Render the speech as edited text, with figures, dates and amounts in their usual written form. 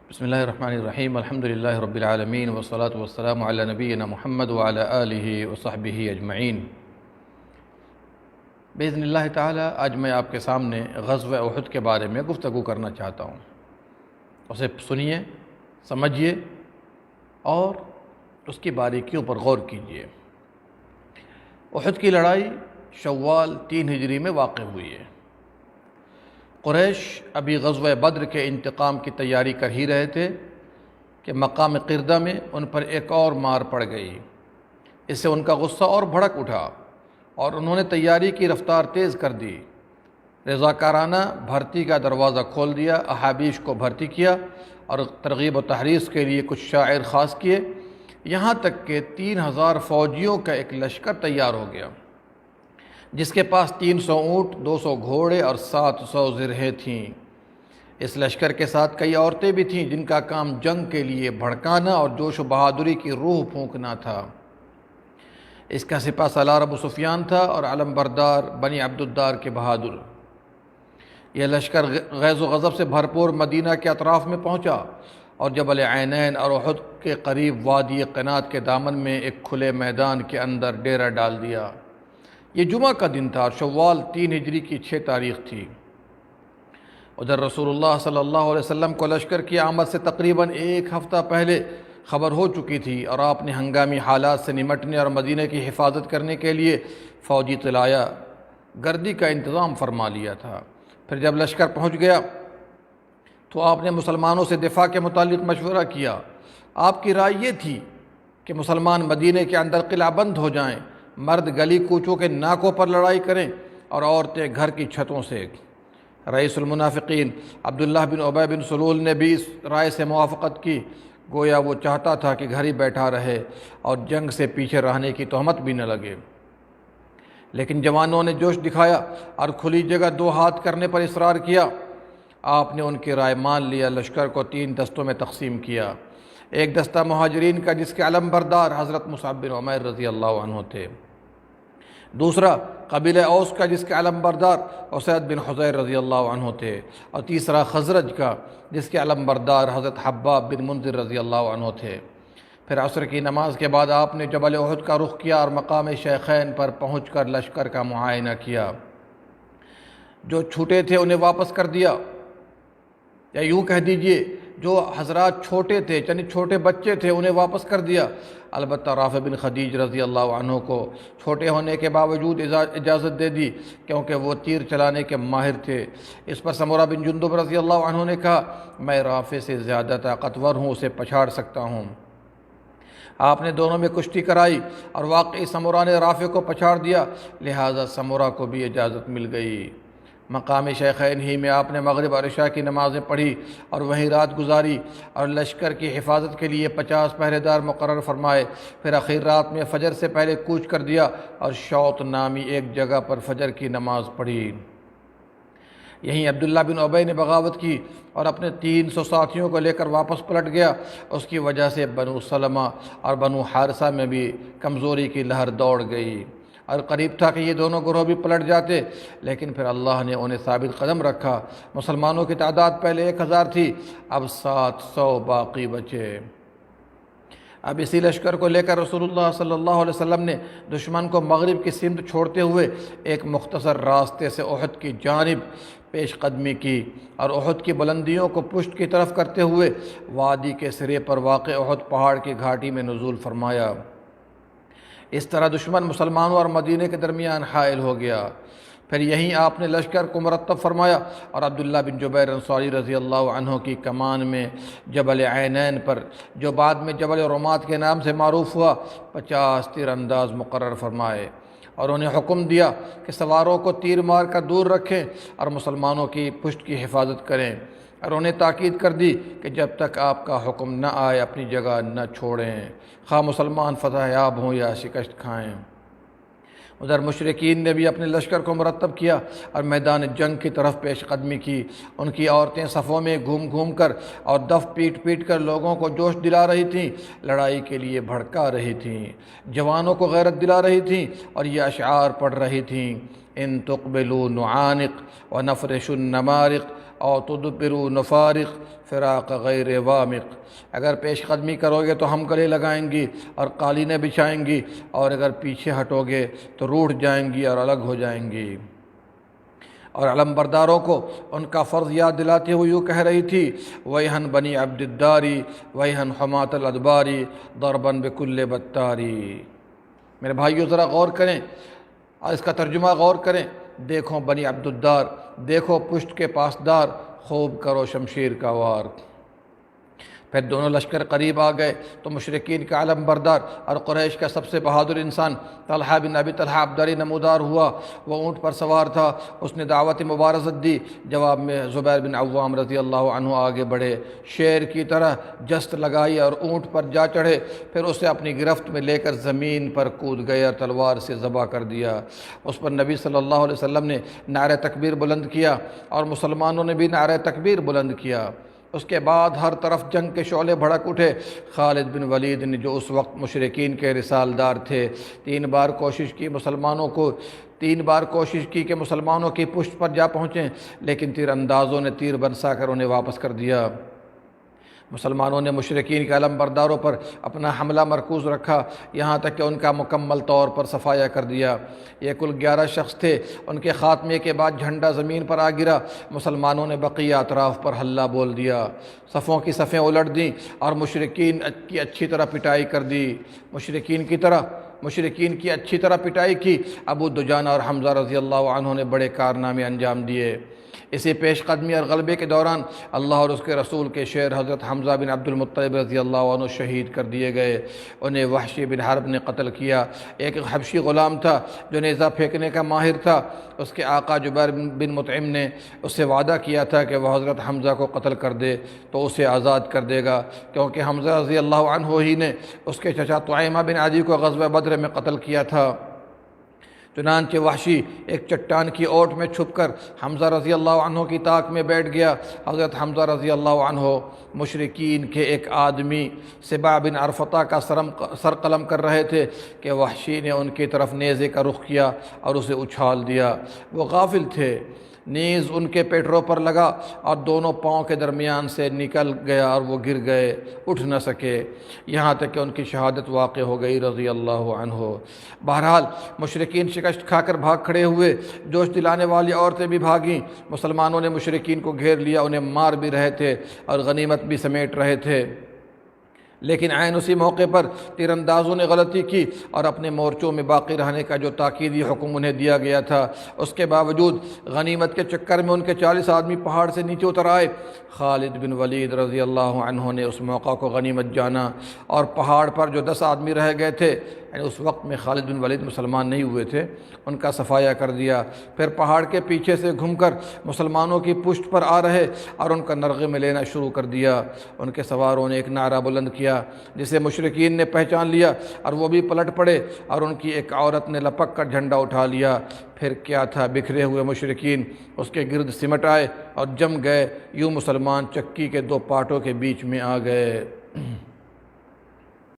بسم اللہ الرحمن الرحیم الحمد للہ رب العالمین والصلاة والسلام علی نبینا محمد وعلی آلہ وصحبہ اجمعین۔ باذن اللہ تعالی آج میں آپ کے سامنے غزوہ احد کے بارے میں گفتگو کرنا چاہتا ہوں۔ اسے سنیے، سمجھیے اور اس کی باریکیوں پر غور کیجیے۔ احد کی لڑائی شوال 3 ہجری میں واقع ہوئی ہے۔ قریش ابھی غزوہ بدر کے انتقام کی تیاری کر ہی رہے تھے کہ مقام قردہ میں ان پر ایک اور مار پڑ گئی۔ اس سے ان کا غصہ اور بھڑک اٹھا اور انہوں نے تیاری کی رفتار تیز کر دی۔ رضاکارانہ بھرتی کا دروازہ کھول دیا، احابیش کو بھرتی کیا اور ترغیب و تحریض کے لیے کچھ شاعر خاص کیے، یہاں تک کہ 3000 فوجیوں کا ایک لشکر تیار ہو گیا، جس کے پاس 300 اونٹ، 200 گھوڑے اور 700 زرہیں تھیں۔ اس لشکر کے ساتھ کئی عورتیں بھی تھیں جن کا کام جنگ کے لیے بھڑکانا اور جوش و بہادری کی روح پھونکنا تھا۔ اس کا سپہ سالار ابو سفیان تھا اور علم بردار بنی عبدالدار کے بہادر۔ یہ لشکر غیظ و غضب سے بھرپور مدینہ کے اطراف میں پہنچا اور جبل عینین اور احد کے قریب وادی قنات کے دامن میں ایک کھلے میدان کے اندر ڈیرہ ڈال دیا۔ یہ جمعہ کا دن تھا، شوال 3 ہجری کی 6 تاریخ تھی۔ ادھر رسول اللہ صلی اللہ علیہ وسلم کو لشکر کی آمد سے تقریباً 1 ہفتہ پہلے خبر ہو چکی تھی اور آپ نے ہنگامی حالات سے نمٹنے اور مدینہ کی حفاظت کرنے کے لیے فوجی طلایہ گردی کا انتظام فرما لیا تھا۔ پھر جب لشکر پہنچ گیا تو آپ نے مسلمانوں سے دفاع کے متعلق مشورہ کیا۔ آپ کی رائے یہ تھی کہ مسلمان مدینہ کے اندر قلعہ بند ہو جائیں، مرد گلی کوچوں کے ناکوں پر لڑائی کریں اور عورتیں گھر کی چھتوں سے۔ رئیس المنافقین عبداللہ بن ابی بن سلول نے بھی اس رائے سے موافقت کی، گویا وہ چاہتا تھا کہ گھر ہی بیٹھا رہے اور جنگ سے پیچھے رہنے کی تہمت بھی نہ لگے۔ لیکن جوانوں نے جوش دکھایا اور کھلی جگہ 2 ہاتھ کرنے پر اصرار کیا۔ آپ نے ان کی رائے مان لیا، لشکر کو 3 دستوں میں تقسیم کیا۔ ایک دستہ مہاجرین کا جس کے علم بردار حضرت مصعب بن عمیر رضی اللہ عنہ تھے، دوسرا قبیلہ اوس کا جس کے علم بردار اسید بن حضیر رضی اللہ عنہ تھے، اور تیسرا خزرج کا جس کے علم بردار حضرت حباب بن منذر رضی اللہ عنہ تھے۔ پھر عصر کی نماز کے بعد آپ نے جبل احد کا رخ کیا اور مقام شیخین پر پہنچ کر لشکر کا معائنہ کیا۔ جو چھوٹے تھے انہیں واپس کر دیا، یا یوں کہہ دیجئے جو حضرات چھوٹے تھے، یعنی چھوٹے بچے تھے، انہیں واپس کر دیا۔ البتہ رافع بن خدیج رضی اللہ عنہ کو چھوٹے ہونے کے باوجود اجازت دے دی، کیونکہ وہ تیر چلانے کے ماہر تھے۔ اس پر سمرہ بن جندب رضی اللہ عنہ نے کہا، میں رافع سے زیادہ طاقتور ہوں، اسے پچھاڑ سکتا ہوں۔ آپ نے دونوں میں کشتی کرائی اور واقعی سمرہ نے رافع کو پچھاڑ دیا، لہٰذا سمرہ کو بھی اجازت مل گئی۔ مقام شیخین ہی میں آپ نے مغرب اور عشاء کی نمازیں پڑھی اور وہیں رات گزاری اور لشکر کی حفاظت کے لیے 50 پہرے دار مقرر فرمائے۔ پھر اخیر رات میں فجر سے پہلے کوچ کر دیا اور شوط نامی ایک جگہ پر فجر کی نماز پڑھی۔ یہیں عبداللہ بن ابی نے بغاوت کی اور اپنے 300 ساتھیوں کو لے کر واپس پلٹ گیا۔ اس کی وجہ سے بنو سلمہ اور بنو حارثہ میں بھی کمزوری کی لہر دوڑ گئی اور قریب تھا کہ یہ دونوں گروہ بھی پلٹ جاتے، لیکن پھر اللہ نے انہیں ثابت قدم رکھا۔ مسلمانوں کی تعداد پہلے 1000 تھی، اب 700 باقی بچے۔ اب اسی لشکر کو لے کر رسول اللہ صلی اللہ علیہ وسلم نے دشمن کو مغرب کی سمت چھوڑتے ہوئے ایک مختصر راستے سے احد کی جانب پیش قدمی کی اور احد کی بلندیوں کو پشت کی طرف کرتے ہوئے وادی کے سرے پر واقع احد پہاڑ کی گھاٹی میں نزول فرمایا۔ اس طرح دشمن مسلمانوں اور مدینہ کے درمیان حائل ہو گیا۔ پھر یہیں آپ نے لشکر کو مرتب فرمایا اور عبداللہ بن جبیر انصاری رضی اللہ عنہ کی کمان میں جبل عینین پر، جو بعد میں جبل رمات کے نام سے معروف ہوا، 50 تیر انداز مقرر فرمائے اور انہیں حکم دیا کہ سواروں کو تیر مار کر دور رکھیں اور مسلمانوں کی پشت کی حفاظت کریں، اور انہیں تاکید کر دی کہ جب تک آپ کا حکم نہ آئے اپنی جگہ نہ چھوڑیں، خواہ مسلمان فتح یاب ہوں یا شکست کھائیں۔ ادھر مشرکین نے بھی اپنے لشکر کو مرتب کیا اور میدان جنگ کی طرف پیش قدمی کی۔ ان کی عورتیں صفوں میں گھوم گھوم کر اور دف پیٹ پیٹ کر لوگوں کو جوش دلا رہی تھیں، لڑائی کے لیے بھڑکا رہی تھیں، جوانوں کو غیرت دلا رہی تھیں اور یہ اشعار پڑھ رہی تھیں، ان تقبلوا نعانق ونفرش النمارق او تدبروا نفارق فراق غیر وامق، اگر پیش قدمی کرو گے تو ہم گلے لگائیں گی اور قالینیں بچھائیں گی، اور اگر پیچھے ہٹو گے تو روٹھ جائیں گی اور الگ ہو جائیں گی۔ اور علم برداروں کو ان کا فرض یاد دلاتے ہوئے یوں کہہ رہی تھی، وَيْحًا بنی عبد الداری وَيْحًا حماة الادباری ضرباً بكل بتاری۔ میرے بھائیو ذرا غور کریں اور اس کا ترجمہ غور کریں۔ دیکھو بنی عبد الدار، دیکھو پشت کے پاسدار، خوب کرو شمشیر کا وار۔ پھر دونوں لشکر قریب آ گئے تو مشرکین کا علم بردار اور قریش کا سب سے بہادر انسان طلحہ بن ابی طلحہ عبدری نمودار ہوا۔ وہ اونٹ پر سوار تھا، اس نے دعوت مبارزت دی۔ جواب میں زبیر بن عوام رضی اللہ عنہ آگے بڑھے، شیر کی طرح جست لگائی اور اونٹ پر جا چڑھے، پھر اسے اپنی گرفت میں لے کر زمین پر کود گئے اور تلوار سے ذبح کر دیا۔ اس پر نبی صلی اللہ علیہ وسلم نے نعرہ تکبیر بلند کیا اور مسلمانوں نے بھی نعرہ تکبیر بلند کیا۔ اس کے بعد ہر طرف جنگ کے شعلے بھڑک اٹھے۔ خالد بن ولید نے، جو اس وقت مشرکین کے رسالدار تھے، تین بار کوشش کی کہ مسلمانوں کی پشت پر جا پہنچیں، لیکن تیر اندازوں نے تیر برسا کر انہیں واپس کر دیا۔ مسلمانوں نے مشرکین کے علم برداروں پر اپنا حملہ مرکوز رکھا، یہاں تک کہ ان کا مکمل طور پر صفایا کر دیا۔ یہ کل 11 شخص تھے۔ ان کے خاتمے کے بعد جھنڈا زمین پر آ گرا۔ مسلمانوں نے بقیہ اطراف پر ہلہ بول دیا، صفوں کی صفیں الٹ دیں اور مشرکین کی اچھی طرح پٹائی کر دی۔ مشرکین کی اچھی طرح پٹائی کی۔ ابو دجانہ اور حمزہ رضی اللہ عنہ نے بڑے کارنامے انجام دیے۔ اسی پیش قدمی اور غلبے کے دوران اللہ اور اس کے رسول کے شیر حضرت حمزہ بن عبد المطلب رضی اللہ عنہ شہید کر دیے گئے۔ انہیں وحشی بن حرب نے قتل کیا۔ ایک حبشی غلام تھا جو نیزہ پھینکنے کا ماہر تھا۔ اس کے آقا جبیر بن مطعم نے اس سے وعدہ کیا تھا کہ وہ حضرت حمزہ کو قتل کر دے تو اسے آزاد کر دے گا، کیونکہ حمزہ رضی اللہ عنہ ہی نے اس کے چچا طعیمہ بن عدی کو غزوہ بدر میں قتل کیا تھا۔ چنانچہ وحشی ایک چٹان کی اوٹ میں چھپ کر حمزہ رضی اللہ عنہ کی طاق میں بیٹھ گیا۔ حضرت حمزہ رضی اللہ عنہ مشرکین کے ایک آدمی سبع بن عرفطہ کا سر قلم کر رہے تھے کہ وحشی نے ان کی طرف نیزے کا رخ کیا اور اسے اچھال دیا۔ وہ غافل تھے، نیز ان کے پیٹروں پر لگا اور دونوں پاؤں کے درمیان سے نکل گیا اور وہ گر گئے، اٹھ نہ سکے، یہاں تک کہ ان کی شہادت واقع ہو گئی رضی اللہ عنہ۔ بہرحال مشرکین شکست کھا کر بھاگ کھڑے ہوئے۔ جوش دلانے والی عورتیں بھی بھاگیں۔ مسلمانوں نے مشرکین کو گھیر لیا، انہیں مار بھی رہے تھے اور غنیمت بھی سمیٹ رہے تھے، لیکن عین اسی موقع پر تیر اندازوں نے غلطی کی اور اپنے مورچوں میں باقی رہنے کا جو تاکیدی حکم انہیں دیا گیا تھا، اس کے باوجود غنیمت کے چکر میں ان کے 40 آدمی پہاڑ سے نیچے اتر آئے۔ خالد بن ولید رضی اللہ عنہ نے اس موقع کو غنیمت جانا اور پہاڑ پر جو 10 آدمی رہ گئے تھے، یعنی اس وقت میں خالد بن ولید مسلمان نہیں ہوئے تھے، ان کا صفایا کر دیا۔ پھر پہاڑ کے پیچھے سے گھوم کر مسلمانوں کی پشت پر آ رہے اور ان کا نرغے میں لینا شروع کر دیا۔ ان کے سواروں نے ایک نعرہ بلند کیا جسے مشرکین نے پہچان لیا اور وہ بھی پلٹ پڑے، اور ان کی ایک عورت نے لپک کر جھنڈا اٹھا لیا۔ پھر کیا تھا، بکھرے ہوئے مشرکین اس کے گرد سمٹ آئے اور جم گئے، یوں مسلمان چکی کے 2 پارٹوں کے بیچ میں آ گئے۔